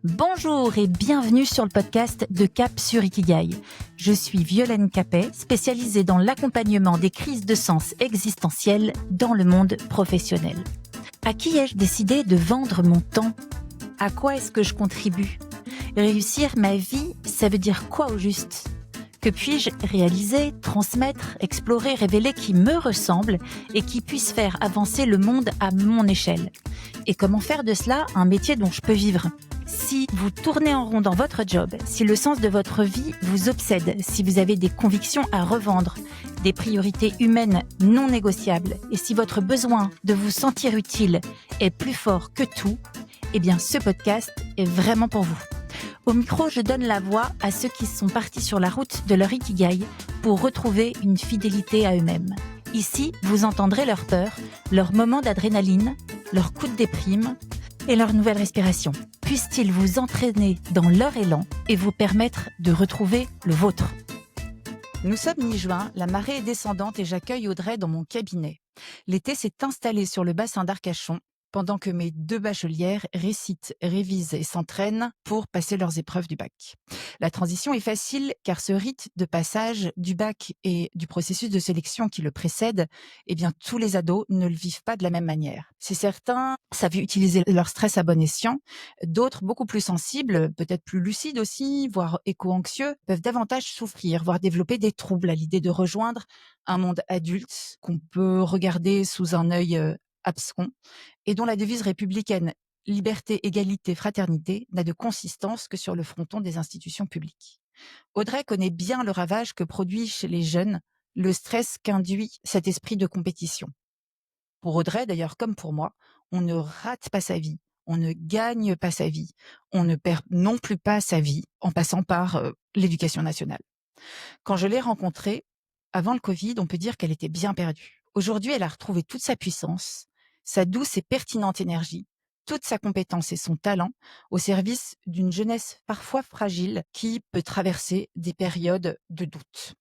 Bonjour et bienvenue sur le podcast de Cap sur Ikigai. Je suis Violaine Capet, spécialisée dans l'accompagnement des crises de sens existentielles dans le monde professionnel. À qui ai-je décidé de vendre mon temps ? À quoi est-ce que je contribue ? Réussir ma vie, ça veut dire quoi au juste ? Que puis-je réaliser, transmettre, explorer, révéler qui me ressemble et qui puisse faire avancer le monde à mon échelle ? Et comment faire de cela un métier dont je peux vivre ? Si vous tournez en rond dans votre job, si le sens de votre vie vous obsède, si vous avez des convictions à revendre, des priorités humaines non négociables, et si votre besoin de vous sentir utile est plus fort que tout, eh bien ce podcast est vraiment pour vous. Au micro, je donne la voix à ceux qui sont partis sur la route de leur Ikigai pour retrouver une fidélité à eux-mêmes. Ici, vous entendrez leurs peurs, leurs moments d'adrénaline, leurs coups de déprime et leur nouvelle respiration. Puisse-t-il vous entraîner dans leur élan et vous permettre de retrouver le vôtre. Nous sommes mi-juin, la marée est descendante et j'accueille Audrey dans mon cabinet. L'été s'est installé sur le bassin d'Arcachon pendant que mes deux bachelières récitent, révisent et s'entraînent pour passer leurs épreuves du bac. La transition est facile car ce rite de passage du bac et du processus de sélection qui le précède, eh bien tous les ados ne le vivent pas de la même manière. Si certains savent utiliser leur stress à bon escient, d'autres beaucoup plus sensibles, peut-être plus lucides aussi, voire éco-anxieux, peuvent davantage souffrir, voire développer des troubles à l'idée de rejoindre un monde adulte qu'on peut regarder sous un œil abscon et dont la devise républicaine liberté, égalité, fraternité n'a de consistance que sur le fronton des institutions publiques. Audrey connaît bien le ravage que produit chez les jeunes le stress qu'induit cet esprit de compétition. Pour Audrey, d'ailleurs, comme pour moi, on ne rate pas sa vie, on ne gagne pas sa vie, on ne perd non plus pas sa vie en passant par l'éducation nationale. Quand je l'ai rencontrée, avant le Covid, on peut dire qu'elle était bien perdue. Aujourd'hui, elle a retrouvé toute sa puissance, sa douce et pertinente énergie, toute sa compétence et son talent au service d'une jeunesse parfois fragile qui peut traverser des périodes de doute.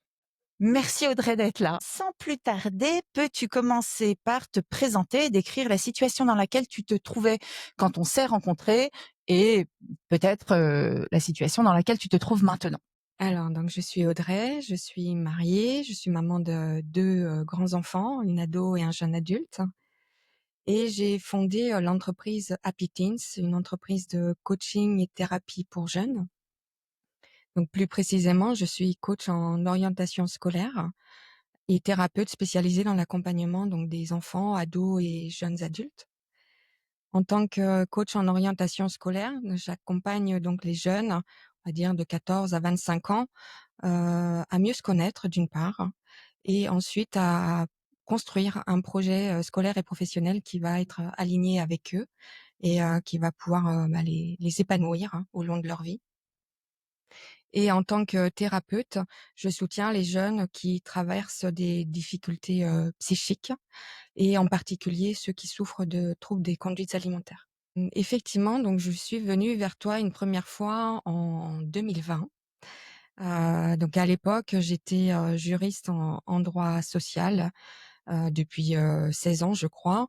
Merci Audrey d'être là. Sans plus tarder, peux-tu commencer par te présenter et décrire la situation dans laquelle tu te trouvais quand on s'est rencontrés et peut-être la situation dans laquelle tu te trouves maintenant? Alors, donc je suis Audrey, je suis mariée, je suis maman de 2 grands enfants, une ado et un jeune adulte, et j'ai fondé, l'entreprise Happy Teens, une entreprise de coaching et thérapie pour jeunes. Donc plus précisément, je suis coach en orientation scolaire et thérapeute spécialisée dans l'accompagnement donc des enfants, ados et jeunes adultes. En tant que coach en orientation scolaire, j'accompagne donc les jeunes, on va dire de 14 à 25 ans, à mieux se connaître d'une part et ensuite à construire un projet, scolaire et professionnel qui va être aligné avec eux et qui va pouvoir, les épanouir, hein, au long de leur vie. Et en tant que thérapeute, je soutiens les jeunes qui traversent des difficultés, psychiques et en particulier ceux qui souffrent de troubles des conduites alimentaires. Effectivement, donc je suis venue vers toi une première fois en 2020. Donc à l'époque, j'étais, juriste en droit social, depuis, 16 ans je crois,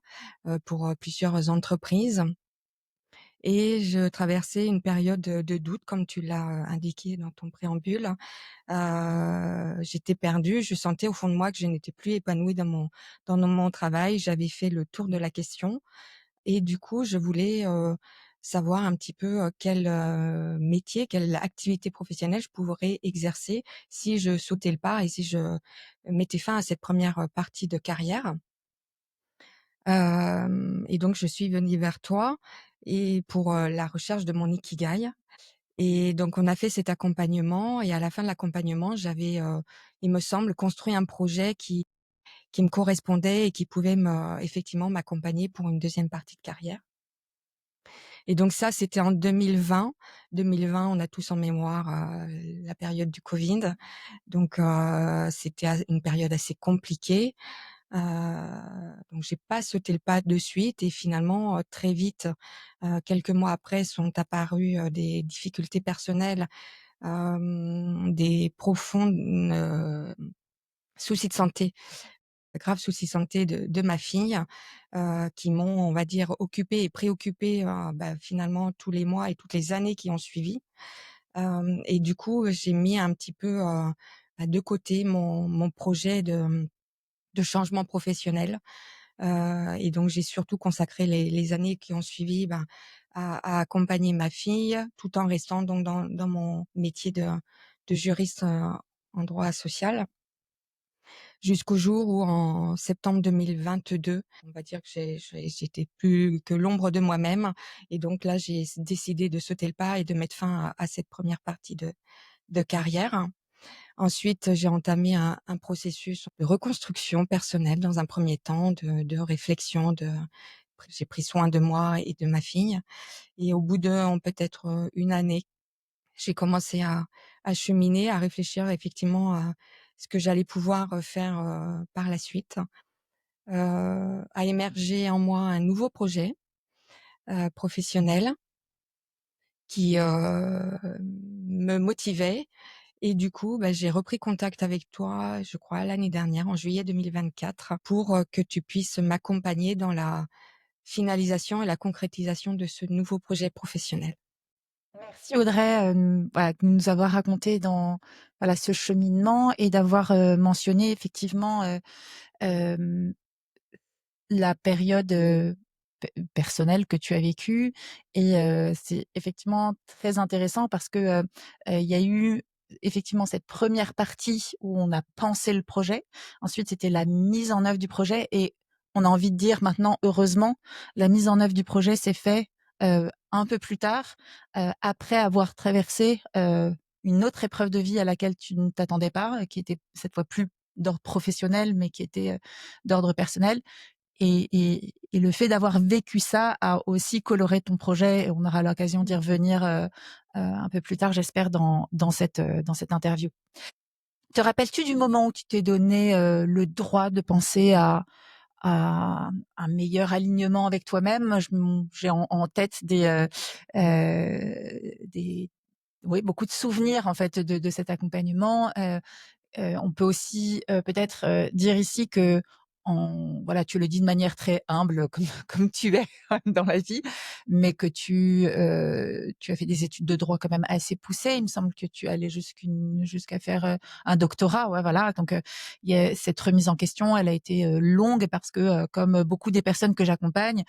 pour, plusieurs entreprises, et je traversais une période, de doute comme tu l'as, indiqué dans ton préambule. J'étais perdue, je sentais au fond de moi que je n'étais plus épanouie dans mon travail. J'avais fait le tour de la question et du coup, je voulais, savoir un petit peu, quel, métier, quelle activité professionnelle je pourrais exercer si je sautais le pas et si je mettais fin à cette première partie de carrière. Et donc je suis venue vers toi et pour, la recherche de mon ikigai, et donc on a fait cet accompagnement et à la fin de l'accompagnement, j'avais, il me semble, construit un projet qui me correspondait et qui pouvait effectivement m'accompagner pour une deuxième partie de carrière. Et donc ça, c'était en 2020. 2020, on a tous en mémoire, la période du Covid. Donc c'était une période assez compliquée. Donc j'ai pas sauté le pas de suite et finalement, très vite, quelques mois après sont apparues, des difficultés personnelles, des profonds, soucis de santé graves soucis santé de ma fille, qui m'ont, on va dire, occupée et préoccupée, finalement tous les mois et toutes les années qui ont suivi. Et du coup, j'ai mis un petit peu, de côté mon projet de changement professionnel. Et donc j'ai surtout consacré les années qui ont suivi, à accompagner ma fille, tout en restant donc dans mon métier de juriste, en droit social. Jusqu'au jour où en septembre 2022, on va dire que j'étais plus que l'ombre de moi-même, et donc là, j'ai décidé de sauter le pas et de mettre fin à cette première partie de carrière. Ensuite, j'ai entamé un processus de reconstruction personnelle dans un premier temps, de réflexion, j'ai pris soin de moi et de ma fille, et au bout de peut-être, 1 année, j'ai commencé à cheminer, à réfléchir effectivement à ce que j'allais pouvoir, faire, par la suite. A émergé en moi un nouveau projet, professionnel qui, me motivait, et du coup, j'ai repris contact avec toi, je crois l'année dernière, en juillet 2024, pour, que tu puisses m'accompagner dans la finalisation et la concrétisation de ce nouveau projet professionnel. Merci Audrey, voilà, de nous avoir raconté dans voilà ce cheminement et d'avoir mentionné effectivement hem, la période personnelle que tu as vécue. Et c'est effectivement très intéressant parce que il y a eu effectivement cette première partie où on a pensé le projet. Ensuite, c'était la mise en œuvre du projet, et on a envie de dire maintenant, heureusement, la mise en œuvre du projet s'est fait un peu plus tard, après avoir traversé une autre épreuve de vie à laquelle tu ne t'attendais pas, qui était cette fois plus d'ordre professionnel, mais qui était d'ordre personnel. Et le fait d'avoir vécu ça a aussi coloré ton projet, et on aura l'occasion d'y revenir un peu plus tard, j'espère, dans cette interview. Te rappelles-tu du moment où tu t'es donné le droit de penser à un meilleur alignement avec toi-même? J'ai en tête des oui, beaucoup de souvenirs en fait de cet accompagnement. On peut aussi peut-être dire ici que voilà, tu le dis de manière très humble, comme comme tu es dans la vie, mais que tu as fait des études de droit quand même assez poussées. Il me semble que tu allais jusqu'à faire un doctorat, ouais, voilà. Donc il y a cette remise en question, elle a été longue parce que comme beaucoup des personnes que j'accompagne,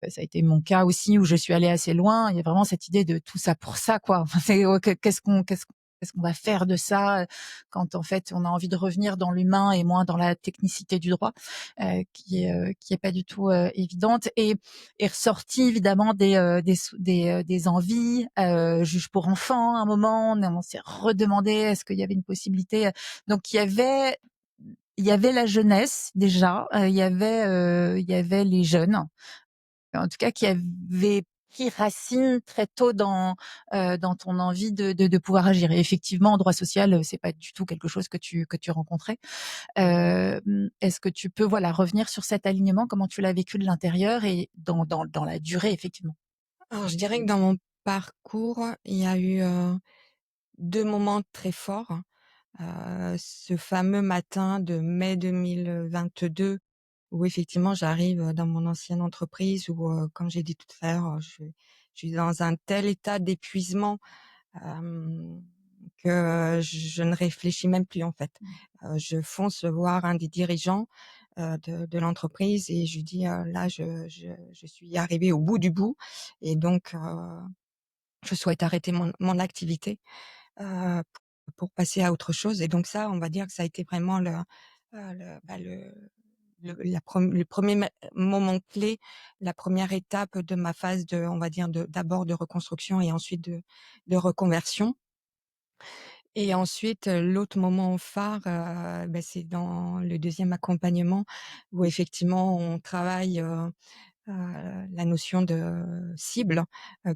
ça a été mon cas aussi où je suis allée assez loin. Il y a vraiment cette idée de tout ça pour ça, quoi. Enfin, c'est qu'est-ce qu'on va faire de ça quand en fait on a envie de revenir dans l'humain et moins dans la technicité du droit, qui est pas du tout évidente. Et est ressorti évidemment des envies, juge pour enfants à un moment. On s'est redemandé est-ce qu'il y avait une possibilité. Donc il y avait la jeunesse déjà, il y avait les jeunes, en tout cas qui avait pris racine très tôt dans ton envie de pouvoir agir. Et effectivement, en droit social, c'est pas du tout quelque chose que tu rencontrais. Est-ce que tu peux, voilà, revenir sur cet alignement, comment tu l'as vécu de l'intérieur et dans la durée, effectivement? Alors je dirais que dans mon parcours, il y a eu, 2 moments très forts. Ce fameux matin de mai 2022 où effectivement j'arrive dans mon ancienne entreprise où, comme j'ai dit tout à l'heure, je suis dans un tel état d'épuisement, hem, que je ne réfléchis même plus en fait. Je fonce voir un des dirigeants, de l'entreprise, et je lui dis: «Là je suis arrivée au bout du bout, et donc je souhaite arrêter mon activité, pour passer à autre chose.» Et donc ça, on va dire que ça a été vraiment le 1er moment clé, la première étape de ma phase de, on va dire, d'abord de reconstruction et ensuite de reconversion. Et ensuite, l'autre moment phare, c'est dans le deuxième accompagnement où effectivement on travaille, la notion de cible,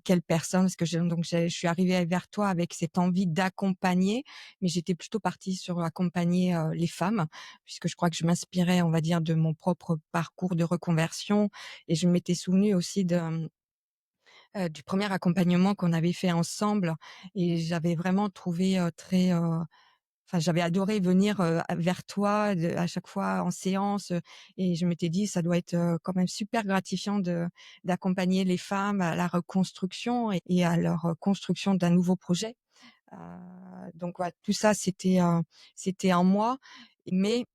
quelle personne, parce que je suis arrivée vers toi avec cette envie d'accompagner, mais j'étais plutôt partie sur accompagner, les femmes, puisque je crois que je m'inspirais, on va dire, de mon propre parcours de reconversion, et je m'étais souvenue aussi du premier accompagnement qu'on avait fait ensemble, et j'avais vraiment trouvé, très, enfin, j'avais adoré venir, vers toi à chaque fois en séance, et je m'étais dit: «Ça doit être, quand même super gratifiant d'accompagner les femmes à la reconstruction et à leur, construction d'un nouveau projet». Heu, donc voilà, tout ça, c'était en moi, mais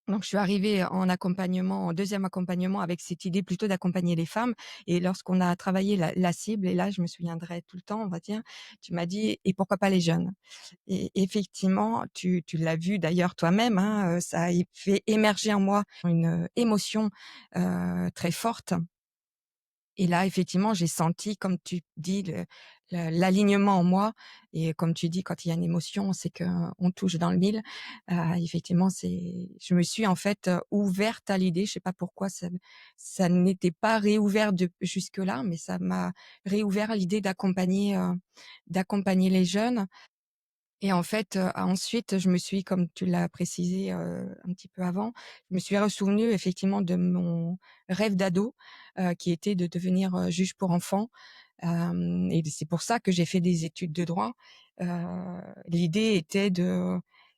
donc je suis arrivée en accompagnement, en 2e accompagnement avec cette idée plutôt d'accompagner les femmes, et lorsqu'on a travaillé la cible, et là je me souviendrai tout le temps, on va dire, tu m'as dit: «Et pourquoi pas les jeunes?» Et effectivement, tu l'as vu d'ailleurs toi-même, hein, ça a fait émerger en moi une, émotion, très forte. Et là, effectivement, j'ai senti, comme tu dis, l'alignement en moi, et comme tu dis, quand il y a une émotion, c'est qu'on touche dans le mille. Effectivement, je me suis en fait, ouverte à l'idée. Je sais pas pourquoi ça n'était pas réouvert jusque-là, mais ça m'a réouvert à l'idée d'accompagner les jeunes. Et en fait, ensuite, je me suis, comme tu l'as précisé, un petit peu avant, je me suis ressouvenue effectivement de mon rêve d'ado, qui était de devenir, juge pour enfants. Et c'est pour ça que j'ai fait des études de droit. Heu, L'idée était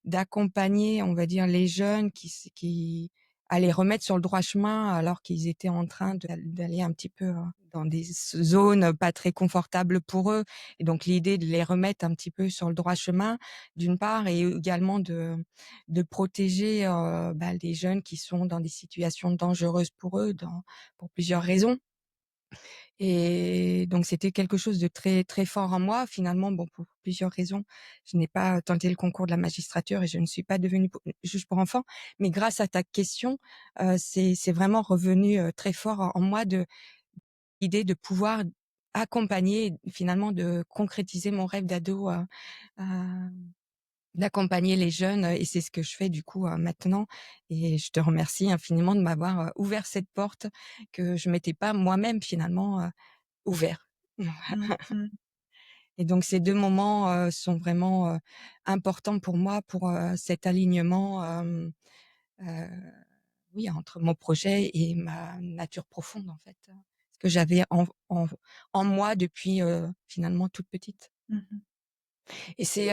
d'accompagner, on va dire, les jeunes qui à les remettre sur le droit chemin alors qu'ils étaient en train d'aller un petit peu, dans des zones pas très confortables pour eux. Et donc l'idée de les remettre un petit peu sur le droit chemin, d'une part, et également de protéger, les jeunes qui sont dans des situations dangereuses pour eux, pour plusieurs raisons. Et donc c'était quelque chose de très, très fort en moi. Finalement, bon, pour plusieurs raisons, je n'ai pas tenté le concours de la magistrature et je ne suis pas devenue juge pour enfants. Mais grâce à ta question, c'est vraiment revenu, très fort en moi, l'idée de pouvoir accompagner, finalement de concrétiser mon rêve d'ado, d'accompagner les jeunes, et c'est ce que je fais du coup, maintenant. Et je te remercie infiniment de m'avoir, ouvert cette porte que je m'étais pas moi-même finalement, ouvert. Mmh mh. Et donc ces 2 moments, sont vraiment, importants pour moi, pour, cet alignement, heu, oui, entre mon projet et ma nature profonde en fait, ce que j'avais en moi depuis, finalement toute petite. Mmh. Et c'est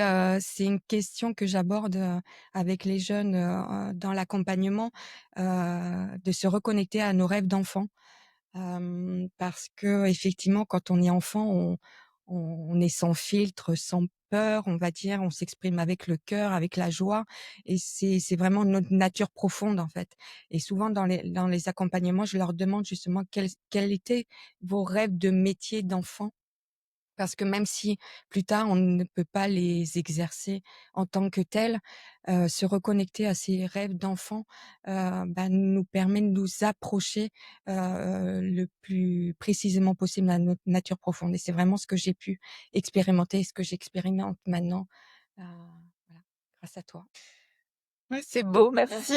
une question que j'aborde, avec les jeunes, dans l'accompagnement, de se reconnecter à nos rêves d'enfant. Parce qu'effectivement, quand on est enfant, on est sans filtre, sans peur, on va dire, on s'exprime avec le cœur, avec la joie, et c'est vraiment notre nature profonde, en fait. Et souvent dans les accompagnements, je leur demande justement quels étaient vos rêves de métier d'enfant? Parce que même si plus tard on ne peut pas les exercer en tant que tels, se reconnecter à ces rêves d'enfant, nous permet de nous approcher, le plus précisément possible à notre nature profonde. Et c'est vraiment ce que j'ai pu expérimenter et ce que j'expérimente maintenant, heu, voilà, grâce à toi. Ouais, c'est beau, merci.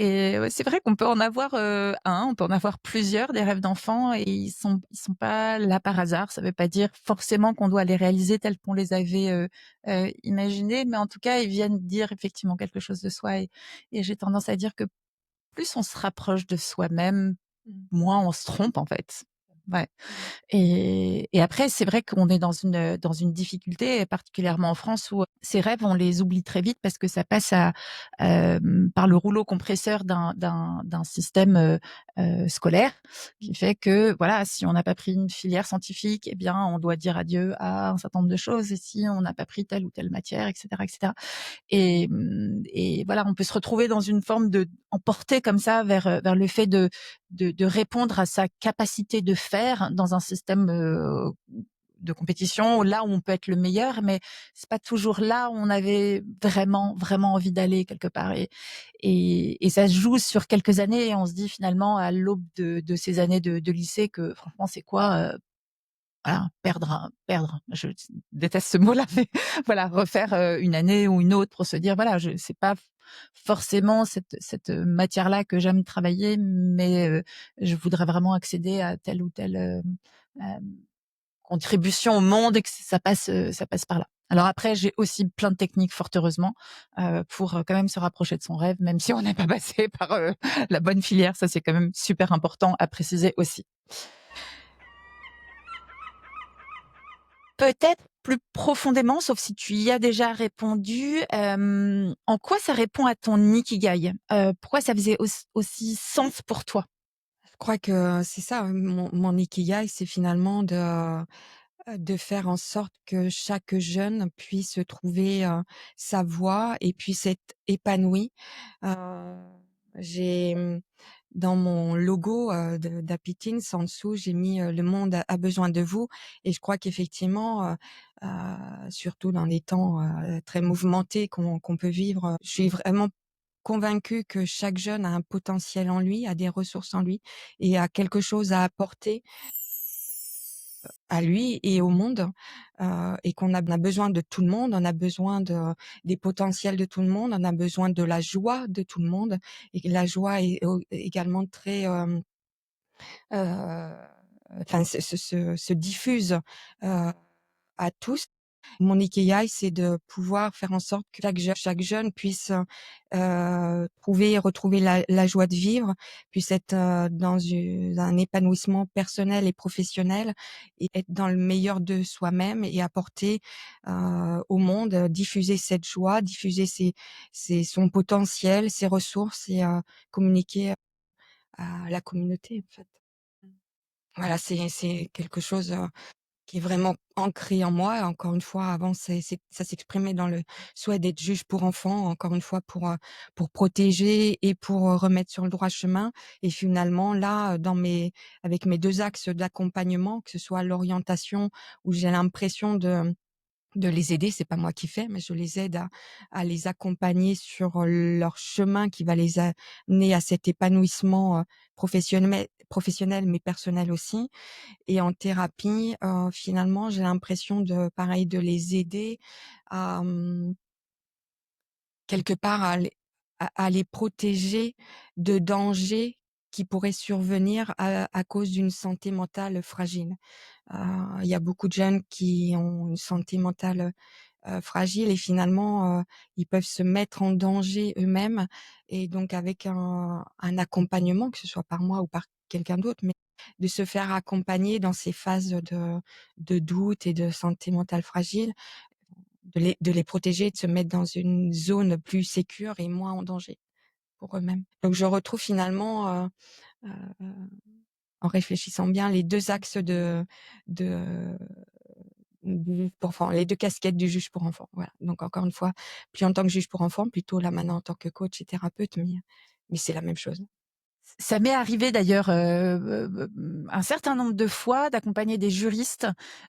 Et ouais, c'est vrai qu'on peut en avoir, on peut en avoir plusieurs des rêves d'enfants et ils sont pas là par hasard. Ça veut pas dire forcément qu'on doit les réaliser tels qu'on les avait, imaginés, mais en tout cas, ils viennent dire effectivement quelque chose de soi et j'ai tendance à dire que plus on se rapproche de soi-même, Mmh. moins on se trompe, en fait. Ouais. Mmh. Et après, c'est vrai qu'on est dans une difficulté, particulièrement en France, où ces rêves, on les oublie très vite parce que ça passe par le rouleau compresseur d'un système, scolaire qui fait que, voilà, si on n'a pas pris une filière scientifique, eh bien, on doit dire adieu à un certain nombre de choses et si on n'a pas pris telle ou telle matière, et cetera, et cetera. Et voilà, on peut se retrouver dans une forme de emporté comme ça vers le fait de répondre à sa capacité de faire dans un système, de compétition, là où on peut être le meilleur, mais c'est pas toujours là où on avait vraiment, vraiment envie d'aller quelque part et ça se joue sur quelques années et on se dit finalement à l'aube de ces années de lycée que franchement c'est quoi, voilà, perdre, je déteste ce mot-là, mais voilà, refaire, une année ou une autre pour se dire voilà, je c'est pas forcément cette matière-là que j'aime travailler, mais je voudrais vraiment accéder à telle ou telle, hem, contribution au monde et que ça passe par là. Alors après, j'ai aussi plein de techniques, fort heureusement, pour, quand même se rapprocher de son rêve, même si on n'est pas passé par, la bonne filière. Ça, c'est quand même super important à préciser aussi. Peut-être plus profondément, sauf si tu y as déjà répondu, en quoi ça répond à ton ikigai? Pourquoi ça faisait aussi sens pour toi? Je crois que c'est ça, mon ikigai, c'est finalement de faire en sorte que chaque jeune puisse trouver, sa voie et puisse être épanoui. Heu, j'ai, dans mon logo, de d'Happy Teens, en dessous, j'ai mis, «Le monde a besoin de vous» et je crois qu'effectivement, surtout dans les temps, très mouvementés qu'on peut vivre, je suis vraiment convaincue que chaque jeune a un potentiel en lui, a des ressources en lui et a quelque chose à apporter à lui et au monde, et qu'on a besoin de tout le monde, on a besoin des potentiels de tout le monde, on a besoin de la joie de tout le monde et que la joie est également très, heu, enfin se diffuse, à tous. Mon ikigai, c'est de pouvoir faire en sorte que chaque jeune puisse, trouver et retrouver la joie de vivre, puisse être, dans un épanouissement personnel et professionnel et être dans le meilleur de soi-même et apporter, au monde, diffuser cette joie, diffuser son potentiel, ses ressources et communiquer à la communauté, en fait. Voilà, c'est quelque chose, qui est vraiment ancré en moi. Encore une fois, avant, ça s'exprimait dans le souhait d'être juge pour enfants, encore une fois pour protéger et pour, remettre sur le droit chemin et finalement là, avec mes 2 axes d'accompagnement, que ce soit l'orientation où j'ai l'impression de les aider, c'est pas moi qui fais, mais je les aide à les accompagner sur, leur chemin qui va les amener à cet épanouissement, professionnel mais personnel aussi et en thérapie, finalement, j'ai l'impression de les aider à, quelque part à les protéger de dangers qui pourraient survenir à cause d'une santé mentale fragile. Heu, il y a beaucoup de jeunes qui ont une santé mentale, fragile et finalement, ils peuvent se mettre en danger eux-mêmes et donc avec un accompagnement, que ce soit par moi ou par quelqu'un d'autre, mais de se faire accompagner dans ces phases de doute et de santé mentale fragile, de les protéger, de se mettre dans une zone plus sécure et moins en danger pour eux-mêmes. Donc je retrouve finalement, heu, en réfléchissant bien, les 2 axes de du juge pour enfants, les 2 casquettes du juge pour enfants, voilà. Donc encore une fois, plus en tant que juge pour enfants, plutôt là maintenant en tant que coach et thérapeute, mais c'est la même chose. Ça m'est arrivé d'ailleurs, un certain nombre de fois d'accompagner des juristes,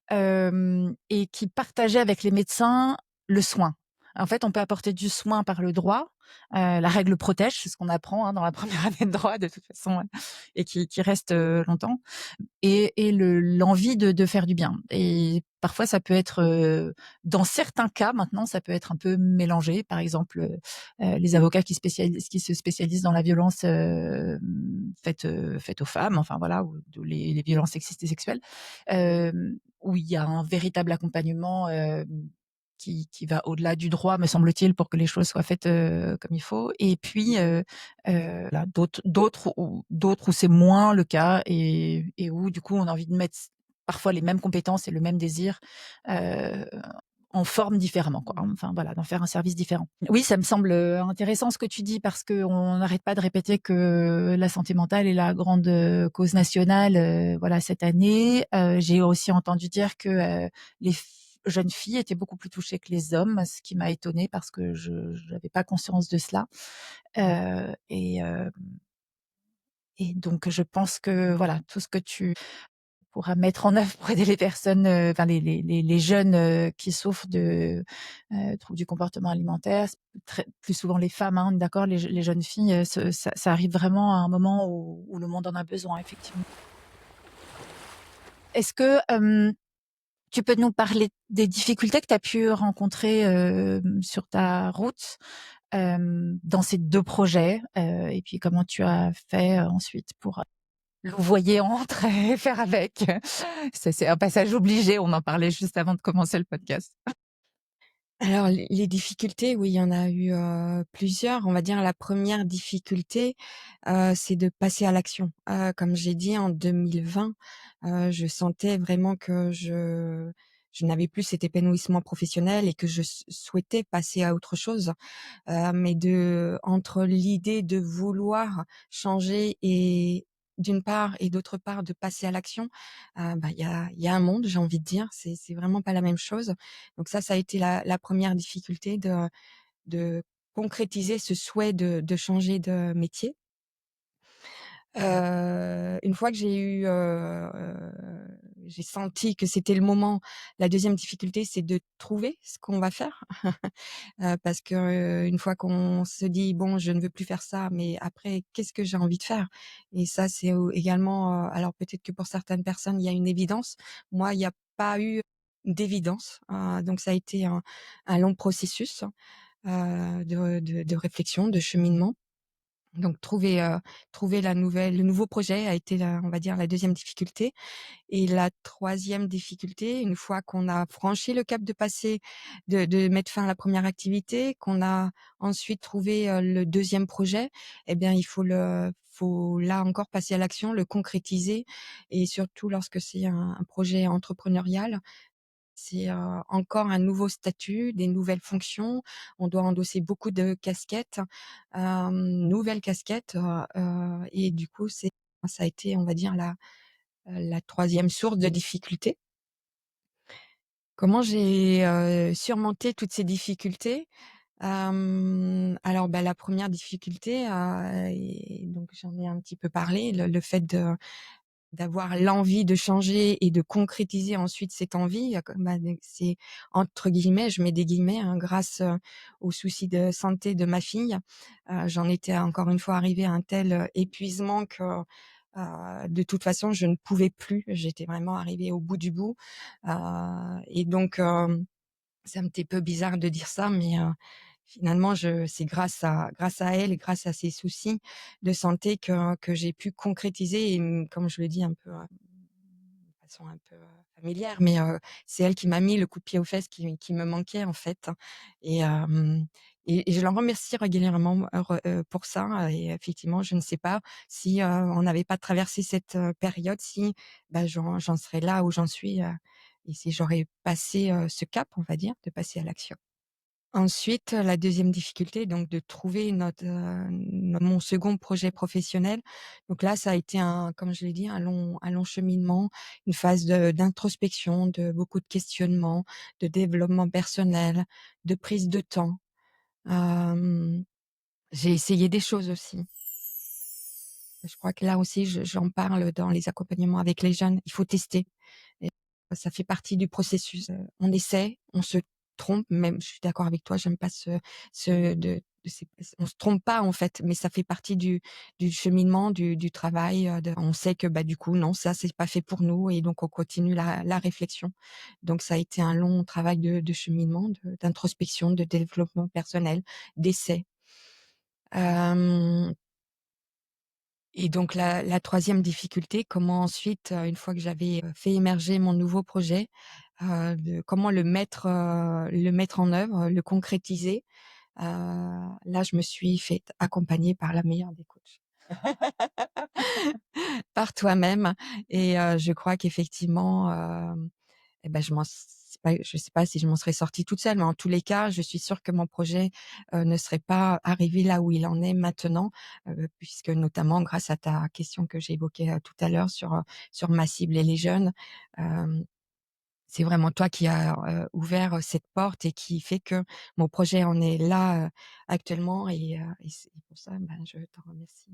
et qui partageaient avec les médecins le soin. En fait, on peut apporter du soin par le droit. La règle protège, c'est ce qu'on apprend, hein, dans la première année de droit de toute façon, et qui reste, longtemps. Et l'envie de faire du bien. Et parfois, ça peut être, dans certains cas, maintenant, ça peut être un peu mélangé. Par exemple, les avocats qui se spécialisent dans la violence faite aux femmes, enfin voilà, ou les violences sexistes et sexuelles, où il y a un véritable accompagnement qui va au-delà du droit, me semble-t-il, pour que les choses soient faites comme il faut. Et puis, là, d'autres où c'est moins le cas et où du coup on a envie de mettre parfois les mêmes compétences et le même désir euh, en forme différemment, quoi. Enfin voilà, d'en faire un service différent. Oui, ça me semble intéressant ce que tu dis parce que on n'arrête pas de répéter que la santé mentale est la grande cause nationale. Voilà, cette année, j'ai aussi entendu dire que jeunes filles étaient beaucoup plus touchées que les hommes, ce qui m'a étonnée parce que je n'avais pas conscience de cela. Euh, et, euh, et donc, je pense que voilà, tout ce que tu pourras mettre en œuvre pour aider les personnes, enfin les jeunes qui souffrent de troubles du comportement alimentaire, plus souvent les femmes, hein, d'accord, les jeunes filles, ça arrive vraiment à un moment où le monde en a besoin, effectivement. Est-ce que tu peux nous parler des difficultés que tu as pu rencontrer sur ta route dans ces deux projets et puis comment tu as fait ensuite pour louvoyer entre et faire avec. C'est un passage obligé, on en parlait juste avant de commencer le podcast. Alors les difficultés, oui, il y en a eu, plusieurs. On va dire la première difficulté, c'est de passer à l'action. Comme j'ai dit en 2020, je sentais vraiment que je n'avais plus cet épanouissement professionnel et que je souhaitais passer à autre chose. Mais entre l'idée de vouloir changer et d'une part et d'autre part de passer à l'action, il y a un monde, j'ai envie de dire. C'est vraiment pas la même chose. Donc ça a été la première difficulté de concrétiser ce souhait de changer de métier. Une fois que j'ai senti que c'était le moment, la deuxième difficulté, c'est de trouver ce qu'on va faire. Parce que, une fois qu'on se dit: «Bon, je ne veux plus faire ça, mais après, qu'est-ce que j'ai envie de faire?» Et ça, c'est également, alors peut-être que pour certaines personnes, il y a une évidence. Moi, il y a pas eu d'évidence, donc ça a été un long processus, de réflexion, de cheminement. Donc trouver le nouveau projet a été on va dire la deuxième difficulté. Et la troisième difficulté, une fois qu'on a franchi le cap de passer de mettre fin à la première activité, qu'on a ensuite trouvé, le deuxième projet, eh bien, il faut là encore passer à l'action, le concrétiser. Et surtout lorsque c'est un projet entrepreneurial, c'est, encore un nouveau statut, des nouvelles fonctions. On doit endosser beaucoup de casquettes, nouvelles casquettes, et du coup, ça a été, on va dire, la troisième source de difficulté. Comment j'ai, surmonté toutes ces difficultés? Alors, la première difficulté, et donc j'en ai un petit peu parlé, le fait d'avoir l'envie de changer et de concrétiser ensuite cette envie, c'est entre guillemets, je mets des guillemets, hein, grâce, aux soucis de santé de ma fille. J'en étais encore une fois arrivée à un tel, épuisement que, de toute façon, je ne pouvais plus. J'étais vraiment arrivée au bout du bout, et donc, c'est un petit peu bizarre de dire ça, mais finalement, c'est grâce à elle et grâce à ses soucis de santé que j'ai pu concrétiser. Et comme je le dis un peu, de façon un peu, familière, mais c'est elle qui m'a mis le coup de pied aux fesses qui me manquait, en fait. Et je l'en remercie régulièrement, pour ça. Et effectivement, je ne sais pas si, on n'avait pas traversé cette, période, si, j'en serais là où j'en suis, et si j'aurais passé, ce cap, on va dire, de passer à l'action. Ensuite, la deuxième difficulté, donc de trouver mon second projet professionnel. Donc là, ça a été comme je l'ai dit, un long cheminement, une phase d'introspection, de beaucoup de questionnements, de développement personnel, de prise de temps. Hem, j'ai essayé des choses aussi. Je crois que là aussi, j'en parle dans les accompagnements avec les jeunes, il faut tester. Et ça fait partie du processus. On essaie, on se trompe, même je suis d'accord avec toi, j'aime pas ce de ces on se trompe pas en fait, mais ça fait partie du cheminement, du travail, on sait que, du coup non, ça c'est pas fait pour nous, et donc on continue la réflexion. Donc ça a été un long travail de cheminement, d'introspection, de développement personnel, d'essai. Hem Et donc la troisième difficulté, comment ensuite, une fois que j'avais, fait émerger mon nouveau projet, comment le mettre en œuvre, le concrétiser. Là, je me suis fait accompagner par la meilleure des coachs. Par toi-même. Et je crois qu'effectivement, je sais pas si je m'en serais sortie toute seule, mais en tous les cas, je suis sûre que mon projet, ne serait pas arrivé là où il en est maintenant, puisque notamment grâce à ta question que j'ai évoquée, tout à l'heure sur ma cible et les jeunes. Hem, c'est vraiment toi qui as, ouvert, cette porte et qui fait que mon projet en est là, actuellement. Et c'est pour ça, je t'en remercie,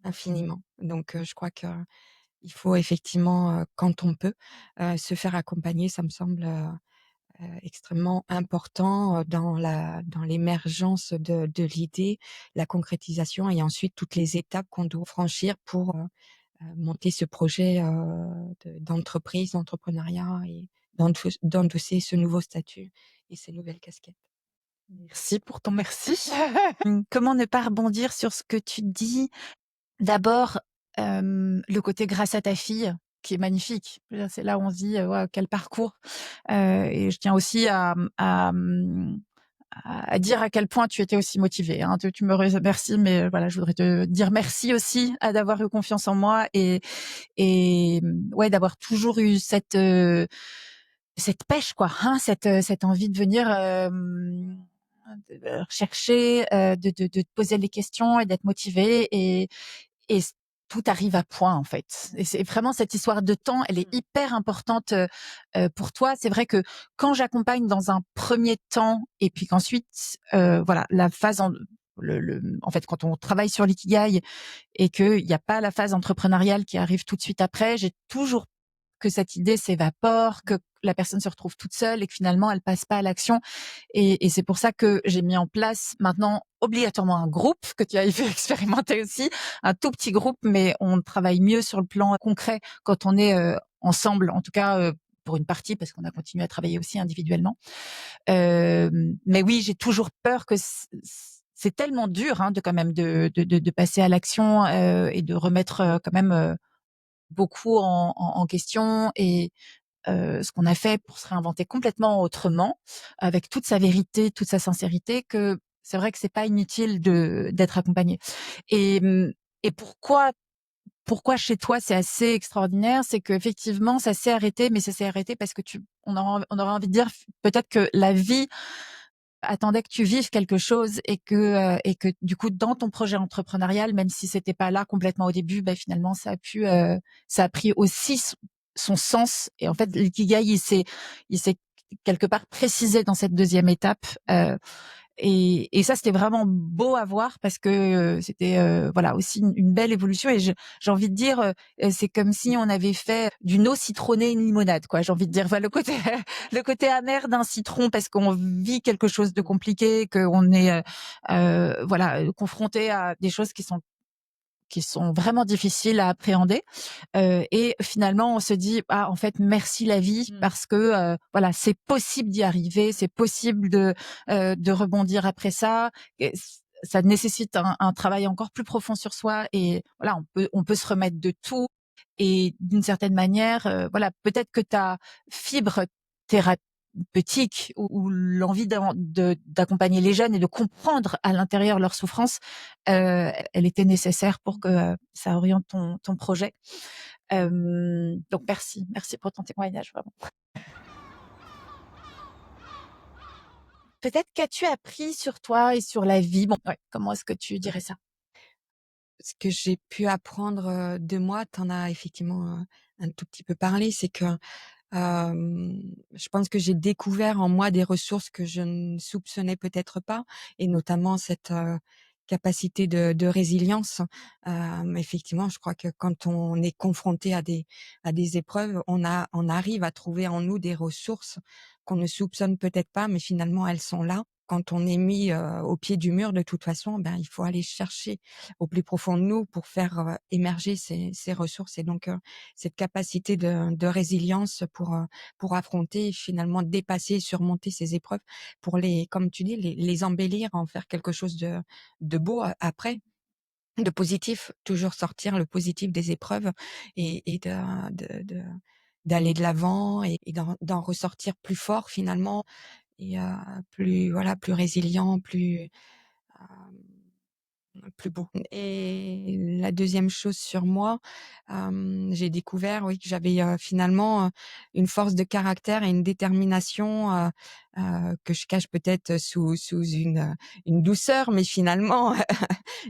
infiniment. Donc je crois que il faut effectivement, quand on peut, se faire accompagner. Ça me semble, extrêmement important, dans l'émergence de l'idée, la concrétisation et ensuite toutes les étapes qu'on doit franchir pour, monter ce projet, d'entreprise, d'entrepreneuriat, et d'endosser ce nouveau statut et ces nouvelles casquettes. Merci pour ton merci. Comment ne pas rebondir sur ce que tu dis? D'abord, le côté grâce à ta fille, qui est magnifique. Je veux dire, c'est là où on se dit: «Waouh, quel parcours!» Et je tiens aussi à dire à quel point tu étais aussi motivée, hein. Tu me remercies, mais voilà, je voudrais te dire merci aussi d'avoir eu confiance en moi et ouais, d'avoir toujours eu cette pêche, quoi, hein, cette envie de venir chercher, de te poser les questions et d'être motivé et tout arrive à point en fait. Et c'est vraiment cette histoire de temps, elle est hyper importante pour toi. C'est vrai que quand j'accompagne dans un premier temps et puis qu'ensuite, voilà, la phase en fait, quand on travaille sur l'ikigai et qu'il n'y a pas la phase entrepreneuriale qui arrive tout de suite après, j'ai toujours que cette idée s'évapore, que la personne se retrouve toute seule et que finalement elle passe pas à l'action. Et c'est pour ça que j'ai mis en place maintenant obligatoirement un groupe que tu as fait expérimenter aussi, un tout petit groupe, mais on travaille mieux sur le plan concret quand on est ensemble, en tout cas pour une partie, parce qu'on a continué à travailler aussi individuellement. Mais oui, j'ai toujours peur que c'est tellement dur hein, de quand même de passer à l'action et de remettre quand même beaucoup en question et ce qu'on a fait pour se réinventer complètement autrement, avec toute sa vérité, toute sa sincérité, que c'est vrai que c'est pas inutile d'être accompagné. Et, et pourquoi chez toi c'est assez extraordinaire, c'est qu'effectivement ça s'est arrêté, mais ça s'est arrêté parce que on aurait envie de dire peut-être que la vie attendait que tu vives quelque chose et que du coup dans ton projet entrepreneurial, même si c'était pas là complètement au début, ben finalement ça a pris aussi son sens et en fait l'ikigai il s'est quelque part précisé dans cette deuxième étape et ça c'était vraiment beau à voir parce que c'était voilà aussi une belle évolution et j'ai envie de dire c'est comme si on avait fait d'une eau citronnée une limonade quoi j'ai envie de dire enfin, le côté le côté amer d'un citron parce qu'on vit quelque chose de compliqué qu'on est voilà confronté à des choses qui sont vraiment difficiles à appréhender et finalement on se dit ah en fait merci la vie parce que voilà c'est possible d'y arriver, c'est possible de rebondir après ça. Et ça nécessite un travail encore plus profond sur soi et voilà on peut se remettre de tout et d'une certaine manière voilà peut-être que ta fibre thérapeutique ou l'envie d'accompagner les jeunes et de comprendre à l'intérieur leurs souffrances, elle était nécessaire pour que ça oriente ton projet. Donc merci pour ton témoignage vraiment. Peut-être qu'as-tu appris sur toi et sur la vie? Bon, ouais, comment est-ce que tu dirais ça? Ce que j'ai pu apprendre, de moi, tu en as effectivement, un tout petit peu parlé, c'est que, je pense que j'ai découvert en moi des ressources que je ne soupçonnais peut-être pas et notamment cette, capacité de résilience. Effectivement, je crois que quand on est confronté à des épreuves, on arrive à trouver en nous des ressources qu'on ne soupçonne peut-être pas, mais finalement elles sont là. Quand on est mis, au pied du mur, de toute façon, ben, il faut aller chercher au plus profond de nous pour faire, émerger ces ressources et donc cette capacité de résilience pour affronter, finalement dépasser, surmonter ces épreuves, pour les comme tu dis, les embellir, en faire quelque chose de beau a après, de positif, toujours sortir le positif des épreuves et de d'aller de l'avant et d'en ressortir plus fort finalement et plus voilà, plus résilient, plus beau. Et la deuxième chose sur moi, j'ai découvert, oui, que j'avais, finalement, une force de caractère et une détermination, que je cache peut-être sous une douceur, mais finalement,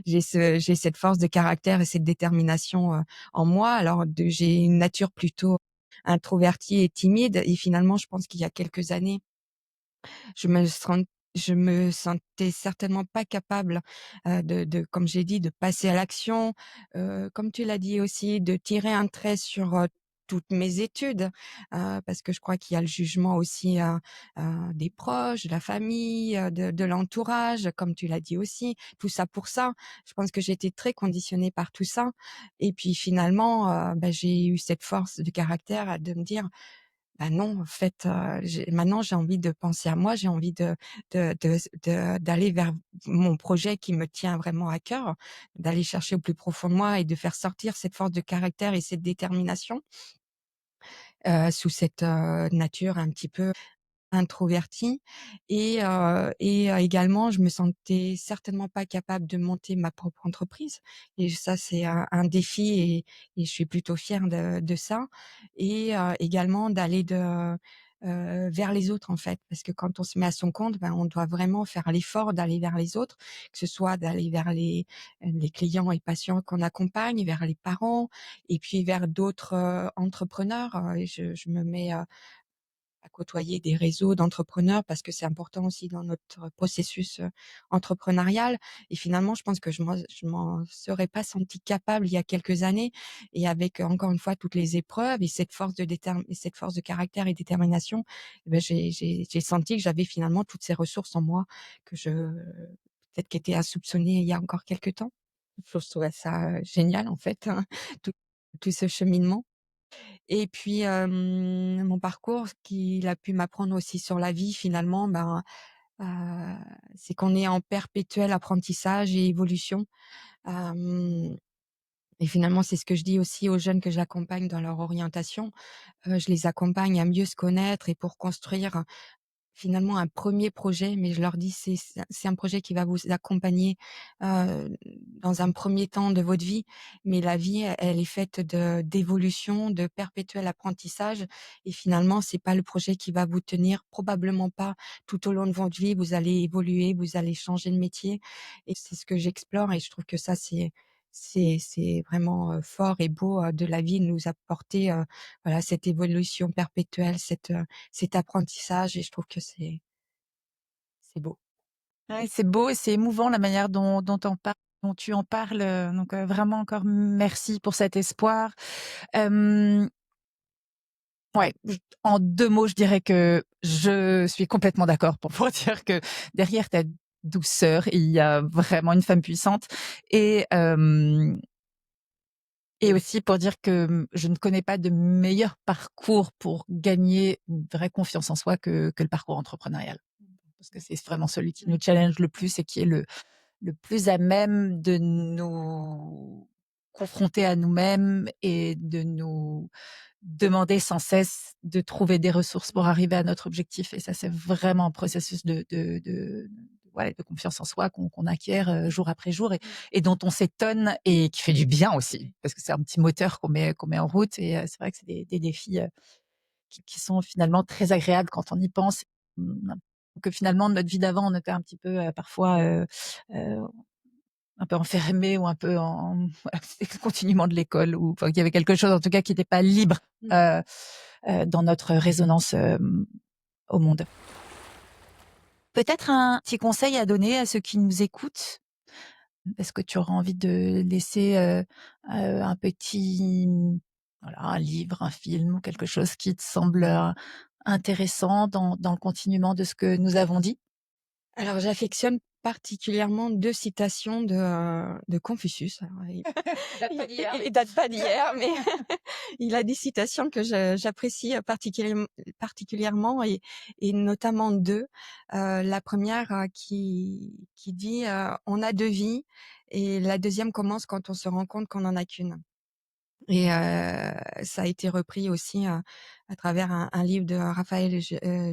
j'ai cette force de caractère et cette détermination, en moi. Alors j'ai une nature plutôt introvertie et timide et finalement, je pense qu'il y a quelques années, je me sent je me sentais certainement pas capable, de comme j'ai dit, de passer à l'action, comme tu l'as dit aussi, de tirer un trait sur, toutes mes études, parce que je crois qu'il y a le jugement aussi, des proches, de la famille, de l'entourage, comme tu l'as dit aussi. Tout ça pour ça. Je pense que j'ai été très conditionnée par tout ça et puis finalement, j'ai eu cette force de caractère de me dire: bah non, en fait, maintenant j'ai envie de penser à moi, j'ai envie d'aller vers mon projet qui me tient vraiment à cœur, d'aller chercher au plus profond de moi et de faire sortir cette force de caractère et cette détermination, sous cette, nature un petit peu introvertie également je me sentais certainement pas capable de monter ma propre entreprise et ça c'est un défi et je suis plutôt fière de ça et également d'aller vers les autres, en fait. Parce que quand on se met à son compte, ben, on doit vraiment faire l'effort d'aller vers les autres, que ce soit d'aller vers les clients et patients qu'on accompagne, vers les parents et puis vers d'autres, entrepreneurs, et je me mets, à côtoyer des réseaux d'entrepreneurs parce que c'est important aussi dans notre processus, entrepreneurial et finalement je pense que je m'en serais pas sentie capable il y a quelques années et avec, encore une fois toutes les épreuves et cette force de caractère et détermination, eh beh, j'ai senti que j'avais finalement toutes ces ressources en moi que je peut-être qui étaient insoupçonnées il y a encore quelque temps. Je trouvais ça, génial en fait, hein, tout tout ce cheminement. Et puis, mon parcours, ce qu'il a pu m'apprendre aussi sur la vie finalement, ben, heu, c'est qu'on est en perpétuel apprentissage et évolution. Hem et finalement, c'est ce que je dis aussi aux jeunes que j'accompagne dans leur orientation. Je les accompagne à mieux se connaître et pour construire finalement un premier projet, mais je leur dis: C'est un projet qui va vous accompagner, dans un premier temps de votre vie, mais la vie, elle est faite d'évolution, de perpétuel apprentissage et finalement, c'est pas le projet qui va vous tenir, probablement pas tout au long de votre vie. Vous allez évoluer, vous allez changer de métier et c'est ce que j'explore et je trouve que ça, c'est vraiment, fort et beau, de la vie de nous apporter, voilà, cette évolution perpétuelle, cet apprentissage et je trouve que c'est beau. Ouais, c'est beau et c'est émouvant la manière dont tu en parles, donc vraiment encore merci pour cet espoir. Hem, ouais, en 2 mots, je dirais que je suis complètement d'accord pour dire que derrière ta douceur, il y a vraiment une femme puissante et hem et aussi pour dire que, je ne connais pas de meilleur parcours pour gagner une vraie confiance en soi que le parcours entrepreneurial. Parce que c'est vraiment celui qui nous challenge le plus et qui est le plus à même de nous confronter à nous-mêmes et de nous demander sans cesse de trouver des ressources pour arriver à notre objectif. Et ça, c'est vraiment un processus ouais, de confiance en soi qu'on acquiert jour après jour et dont on s'étonne et qui fait du bien aussi, parce que c'est un petit moteur qu'on met en route. Et c'est vrai que c'est des défis qui sont finalement très agréables quand on y pense. Que finalement, notre vie d'avant, on était un petit peu parfois euh, un peu enfermé ou un peu en voilà, c'était continuellement de l'école ou enfin, qu'il y avait quelque chose en tout cas qui n'était pas libre dans notre résonance au monde. Peut-être un petit conseil à donner à ceux qui nous écoutent. Est-ce que tu auras envie de laisser un petit voilà, un livre, un film ou quelque chose qui te semble intéressant dans le continuement de ce que nous avons dit? Alors j'affectionne particulièrement 2 citations de Confucius. Alors Ça date pas d'hier, mais il date pas d'hier, mais il a des citations que j'apprécie, particulièrement et notamment 2. La première qui dit, «On a 2 vies et la deuxième commence quand on se rend compte qu'on en a qu'une». Et ça a été repris aussi, à travers un livre de Raphaël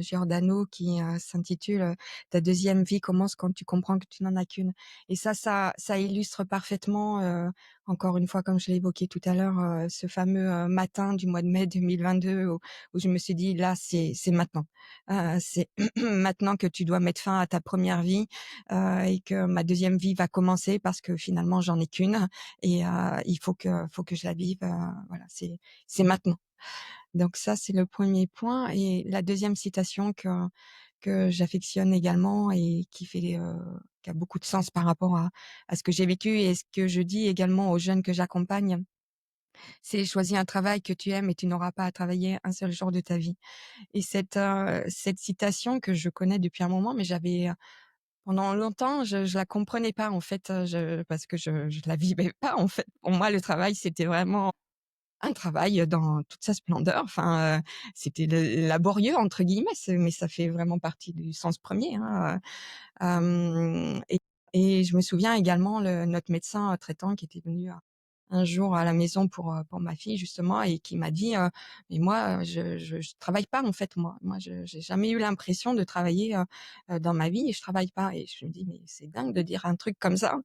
Giordano qui, s'intitule, «Ta deuxième vie commence quand tu comprends que tu n'en as qu'une» et ça illustre parfaitement, encore une fois, comme je l'ai évoqué tout à l'heure, ce fameux, matin du mois de mai 2022 où je me suis dit: «Là, c'est maintenant. C'est maintenant que tu dois mettre fin à ta première vie, et que ma deuxième vie va commencer parce que finalement j'en ai qu'une et il faut que je la vive, voilà, c'est maintenant. Donc ça, c'est le premier point et la deuxième citation que j'affectionne également et qui a beaucoup de sens par rapport à ce que j'ai vécu et ce que je dis également aux jeunes que j'accompagne, c'est: «Choisis un travail que tu aimes et tu n'auras pas à travailler un seul jour de ta vie» et cette citation que je connais depuis un moment, mais pendant longtemps, je la comprenais pas en fait, parce que je la vivais pas en fait. Pour moi, le travail, c'était vraiment un travail dans toute sa splendeur. Enfin, c'était le «laborieux» entre guillemets, mais ça fait vraiment partie du sens premier, hein, et je me souviens également notre médecin, traitant qui était venu, un jour à la maison pour ma fille justement et qui m'a dit, «Mais moi, je travaille pas en fait moi. Moi je j'ai jamais eu l'impression de travailler, dans ma vie et je travaille pas» et je me dis: «Mais c'est dingue de dire un truc comme ça».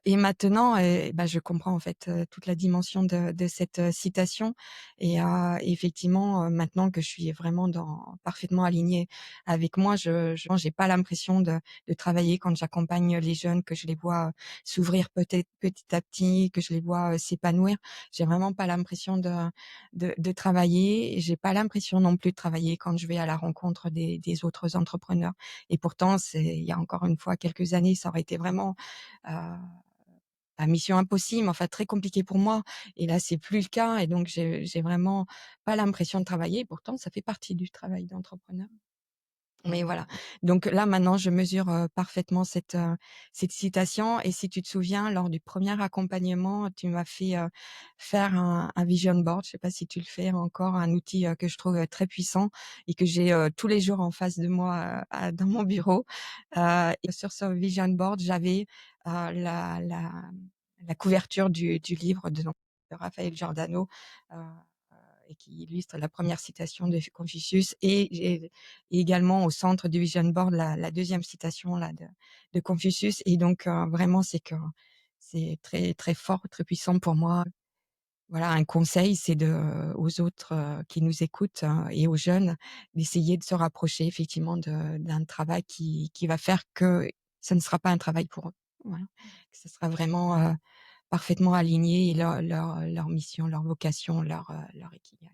Et maintenant, bah, je comprends en fait, toute la dimension de cette, citation et effectivement, maintenant que je suis vraiment parfaitement alignée avec moi, je j'ai pas l'impression de travailler quand j'accompagne les jeunes, que je les vois s'ouvrir peut-être petit à petit, que je les vois, s'épanouir. J'ai vraiment pas l'impression de travailler et j'ai pas l'impression non plus de travailler quand je vais à la rencontre des autres entrepreneurs et pourtant il y a encore une fois quelques années, ça aurait été vraiment, heu à mission impossible, enfin très compliqué pour moi et là, c'est plus le cas et donc j'ai vraiment pas l'impression de travailler. Pourtant, ça fait partie du travail d'entrepreneur. Mais voilà, donc là, maintenant, je mesure, parfaitement cette citation et si tu te souviens, lors du premier accompagnement, tu m'as fait, faire un vision board. Je sais pas si tu le fais encore, un outil, que je trouve, très puissant et que j'ai, tous les jours en face de moi, dans mon bureau. Et sur ce vision board, j'avais, la couverture du livre de Raphaël Giordano, heu et qui illustre la première citation de Confucius et également au centre du vision board la 2e citation là de Confucius et donc vraiment c'est très, très fort, très puissant pour moi. Voilà, un conseil, c'est aux autres, qui nous écoutent, et aux jeunes, d'essayer de se rapprocher effectivement d'un travail qui va faire que ça ne sera pas un travail pour eux. Voilà, que ce sera vraiment, parfaitement aligné et leur mission, leur vocation, leur ikigai.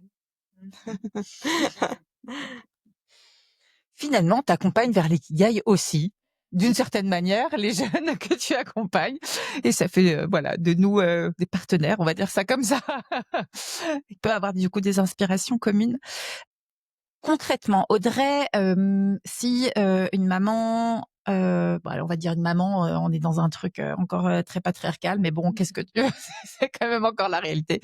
Finalement, tu accompagnes vers l'ikigai aussi, d'une certaine manière, les jeunes que tu accompagnes et ça fait, voilà, de nous, des partenaires, on va dire ça comme ça. Il peut avoir du coup des inspirations communes. Concrètement, Audrey, si, une maman, bah, on va dire une maman, on est dans un truc, encore, très patriarcal, mais bon, qu'est-ce que tu veux? C'est quand même encore la réalité.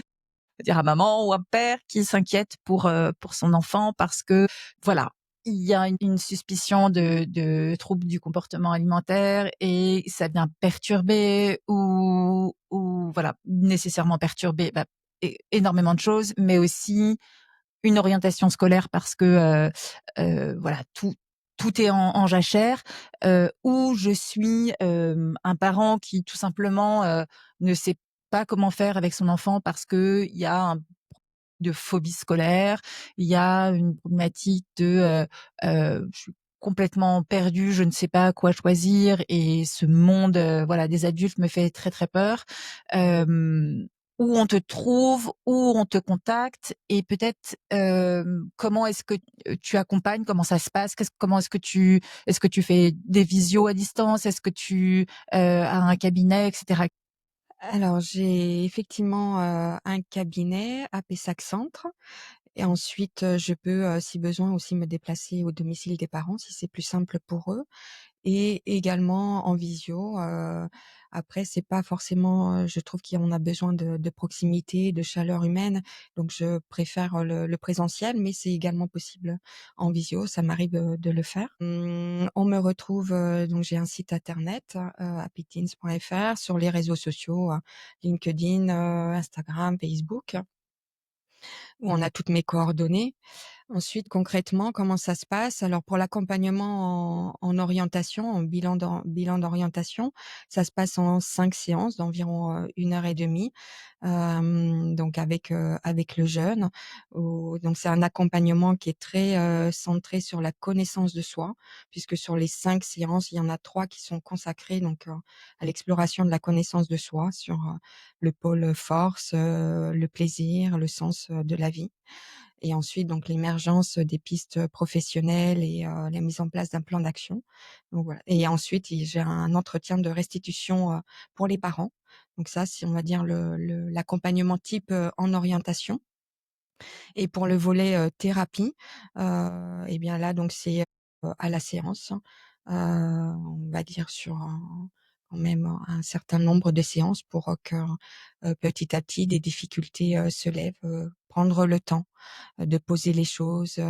C'est-à-dire un maman ou un père qui s'inquiète pour son enfant parce que, voilà, il y a une suspicion de troubles du comportement alimentaire et ça vient perturber ou voilà, nécessairement perturber, bah, énormément de choses, mais aussi une orientation scolaire parce que, voilà, tout est en jachère, ou je suis, un parent qui tout simplement, ne sait pas comment faire avec son enfant parce qu'il y a un de phobie scolaire, il y a une problématique de, je suis complètement perdue, je ne sais pas quoi choisir et ce monde, voilà, des adultes me fait très, très peur. Hem, Où on te trouve, où on te contacte et peut-être, comment est-ce que, tu accompagnes? Comment ça se passe? Comment est-ce que tu fais des visios à distance? Est-ce que tu, as un cabinet et cetera? Alors j'ai effectivement, un cabinet à Pessac-Centre et ensuite, je peux, si besoin aussi me déplacer au domicile des parents si c'est plus simple pour eux. Et également en visio, après c'est pas forcément, je trouve qu'on a besoin de proximité, de chaleur humaine, donc je préfère, le présentiel, mais c'est également possible en visio, ça m'arrive, de le faire. On me retrouve, donc j'ai un site internet, happyteens.fr, sur les réseaux sociaux, LinkedIn, Instagram, Facebook, où on a toutes mes coordonnées. Ensuite, concrètement, comment ça se passe? Alors pour l'accompagnement en orientation, en bilan d'orientation, ça se passe en 5 séances d'environ, 1 heure et demie, donc avec le jeune. Donc c'est un accompagnement qui est très, centré sur la connaissance de soi, puisque sur les 5 séances, il y en a 3 qui sont consacrées donc, à l'exploration de la connaissance de soi sur, le pôle force, le plaisir, le sens, de la vie et ensuite donc l'émergence des pistes professionnelles et la mise en place d'un plan d'action. Donc voilà et ensuite j'ai un entretien de restitution, pour les parents. Donc ça, c'est on va dire l'accompagnement type, en orientation et pour le volet, thérapie, et bien là donc c'est, à la séance, on va dire sur quand même un certain nombre de séances pour, que, petit à petit des difficultés, se lèvent, prendre le temps de poser les choses,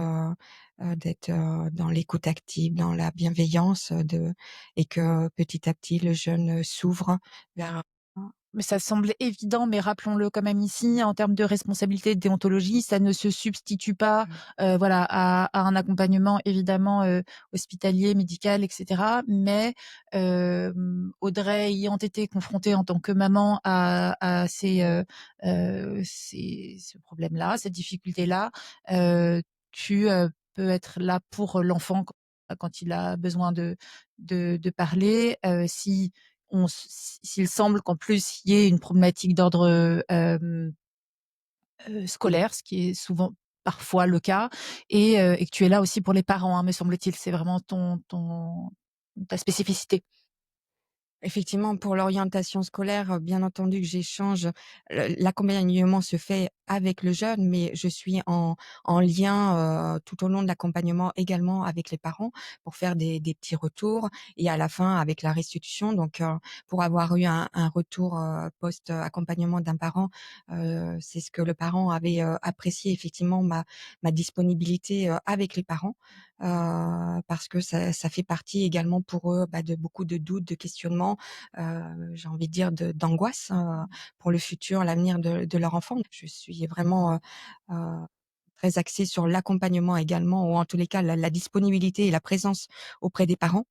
d'être, dans l'écoute active, dans la bienveillance, et que petit à petit le jeune, s'ouvre vers Mais ça semble évident, mais rappelons-le quand même ici, en termes de responsabilité de déontologie, ça ne se substitue pas, voilà, à un accompagnement évidemment, hospitalier, médical et cetera. Mais, Audrey ayant été confrontée en tant que maman à ce problème-là, cette difficulté-là, tu, peux être là pour l'enfant quand il a besoin de parler. Si s'il semble qu'en plus il y ait une problématique d'ordre scolaire, ce qui est souvent parfois le cas, et que tu es là aussi pour les parents, hein, me semble-t-il. C'est vraiment ta spécificité. Effectivement, pour l'orientation scolaire, bien entendu que j'échange. L'accompagnement se fait avec le jeune, mais je suis en lien, tout au long de l'accompagnement également avec les parents pour faire des petits retours et à la fin avec la restitution. Donc, pour avoir eu un retour, post-accompagnement d'un parent, c'est ce que le parent avait, apprécié effectivement ma disponibilité, avec les parents, parce que ça fait partie également pour eux, de beaucoup de doutes, de questionnements, j'ai envie de dire d'angoisse, pour le futur, l'avenir de leur enfant. Je suis vraiment, heu, très axée sur l'accompagnement également, ou en tous les cas la disponibilité et la présence auprès des parents.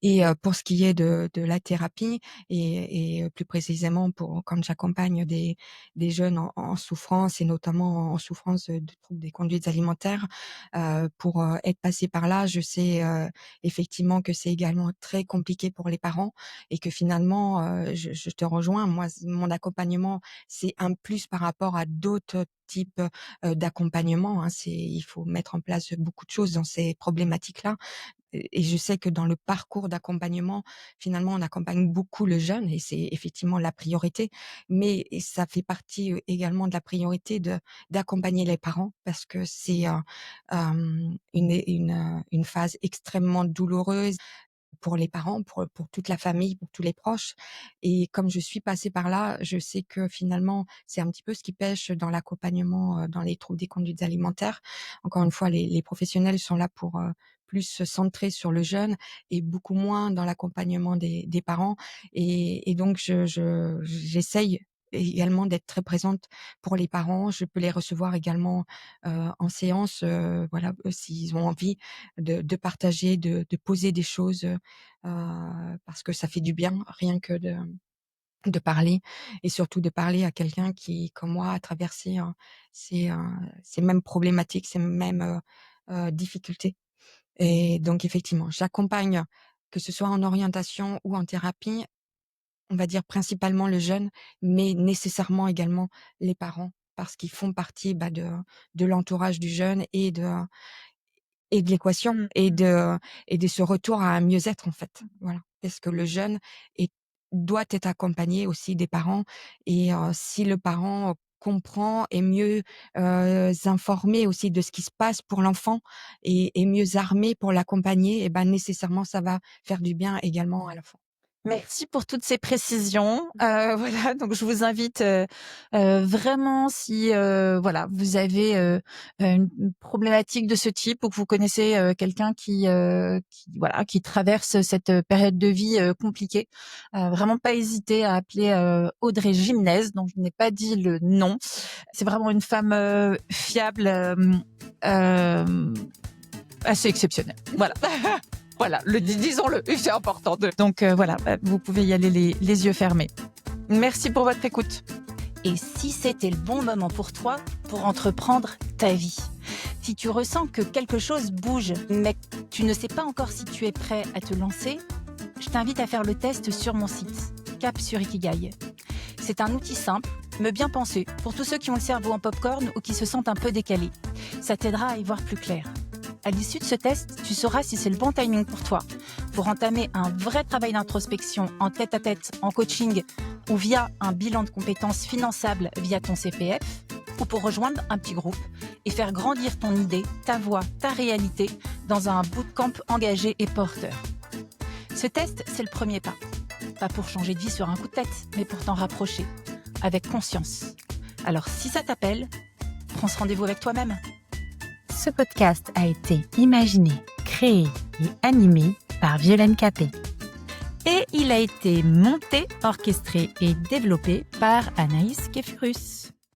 Et pour ce qui est de la thérapie et plus précisément pour quand j'accompagne des jeunes en souffrance et notamment en souffrance de troubles des conduites alimentaires, pour, être passée par là, je sais, effectivement que c'est également très compliqué pour les parents et que finalement, je te rejoins. Moi, mon accompagnement, c'est un plus par rapport à d'autres types, d'accompagnement, hein. Il faut mettre en place beaucoup de choses dans ces problématiques-là. Et je sais que dans le parcours d'accompagnement, finalement, on accompagne beaucoup le jeune et c'est effectivement la priorité. Mais ça fait partie, également de la priorité d'accompagner les parents parce que c'est, une phase extrêmement douloureuse pour les parents, pour toute la famille, pour tous les proches. Et comme je suis passée par là, je sais que finalement, c'est un petit peu ce qui pêche dans l'accompagnement, dans les troubles des conduites alimentaires. Encore une fois, les professionnels sont là pour, plus se centrer sur le jeune et beaucoup moins dans l'accompagnement des parents. Et donc j'essaye également d'être très présente pour les parents. Je peux les recevoir également, en séance, voilà, s'ils ont envie de partager, de poser des choses, parce que ça fait du bien, rien que de parler et surtout de parler à quelqu'un qui, comme moi, a traversé, ces mêmes problématiques, ces mêmes, difficultés. Et donc effectivement, j'accompagne, que ce soit en orientation ou en thérapie, on va dire principalement le jeune, mais nécessairement également les parents parce qu'ils font partie, de l'entourage du jeune et de l'équation et de ce retour à un mieux-être, en fait. Voilà. Parce que le jeune est doit être accompagné aussi des parents et si le parent comprend, est mieux, informé aussi de ce qui se passe pour l'enfant et mieux armé pour l'accompagner, et ben, nécessairement, ça va faire du bien également à l'enfant. Merci pour toutes ces précisions. Voilà, donc je vous invite, vraiment si, voilà, vous avez, une problématique de ce type ou que vous connaissez, quelqu'un voilà, qui traverse cette, période de vie, compliquée, vraiment pas hésiter à appeler, Audrey Gimnez, dont je n'ai pas dit le nom. C'est vraiment une femme, fiable, assez exceptionnelle. Voilà. Voilà, disons-le, c'est important. Donc voilà, vous pouvez y aller les yeux fermés. Merci pour votre écoute. Et si c'était le bon moment pour toi pour entreprendre ta vie, si tu ressens que quelque chose bouge, mais que tu ne sais pas encore si tu es prêt à te lancer, je t'invite à faire le test sur mon site, Cap sur Ikigai. C'est un outil simple, mais bien pensé, pour tous ceux qui ont le cerveau en popcorn ou qui se sentent un peu décalés. Ça t'aidera à y voir plus clair. À l'issue de ce test, tu sauras si c'est le bon timing pour toi, pour entamer un vrai travail d'introspection en tête-à-tête, en coaching ou via un bilan de compétences finançable via ton CPF, ou pour rejoindre un petit groupe et faire grandir ton idée, ta voix, ta réalité dans un bootcamp engagé et porteur. Ce test, c'est le premier pas. Pas pour changer de vie sur un coup de tête, mais pour t'en rapprocher, avec conscience. Alors si ça t'appelle, prends ce rendez-vous avec toi-même. Ce podcast a été imaginé, créé et animé par Violaine Capet. Et Il a été monté, orchestré et développé par Anaïs Kefurus.